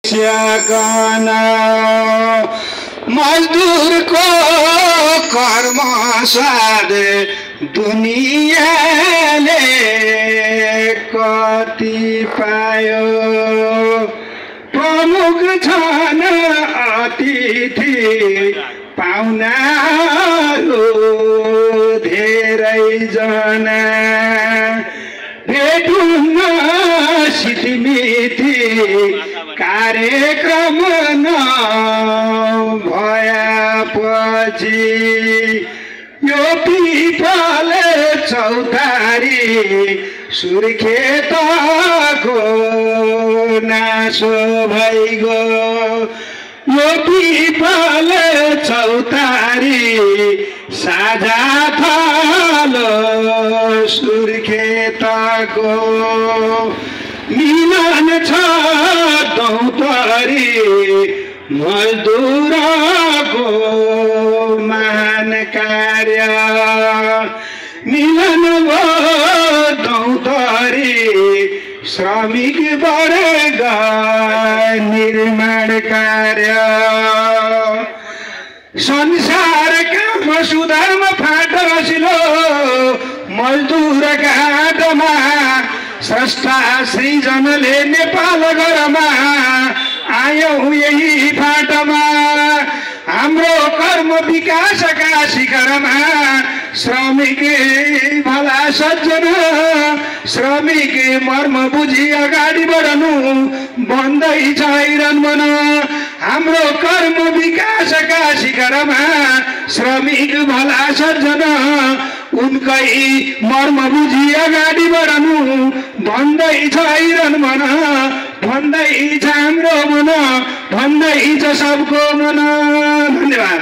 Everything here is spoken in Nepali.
स्याकन मजदुरको कर्म स्वाद दुनियाँले कति पायो। प्रमुख छन् अतिथि पाहुनाहरू धेरैजना, भेटुन्न सितिमिति कार्यक्रम नभएपछि यो पिपल चौतारी सुर्खेतको नासो भइगयो। यो पिपल चौतारी साझा थलो सुर्खेतको मिलन छ दौतरी मजदुरको मान कार्य। मिलन भयो दौतरी श्रमिक वर्ग निर्माण कार्य। संसारका सुधारमा फाट रसिलो मजदुर घाटमा स्रष्टा सृजनले नेपाल घरमा आयौं यही फाटमा। हाम्रो कर्म विकासका शिखरमा श्रमिक भला सज्जन, श्रमिक मर्म बुझी अगाडि बढ्नु बन्दैछ हैरान मन। हाम्रो कर्म विकासका शिखरमा श्रमिक भला सज्जन, उनकै मर्म बुझी अगाडि बढ्नु भन्दैछ हैरान मन। भन्दैछ हाम्रो मन, भन्दैछ सबको मन। धन्यवाद।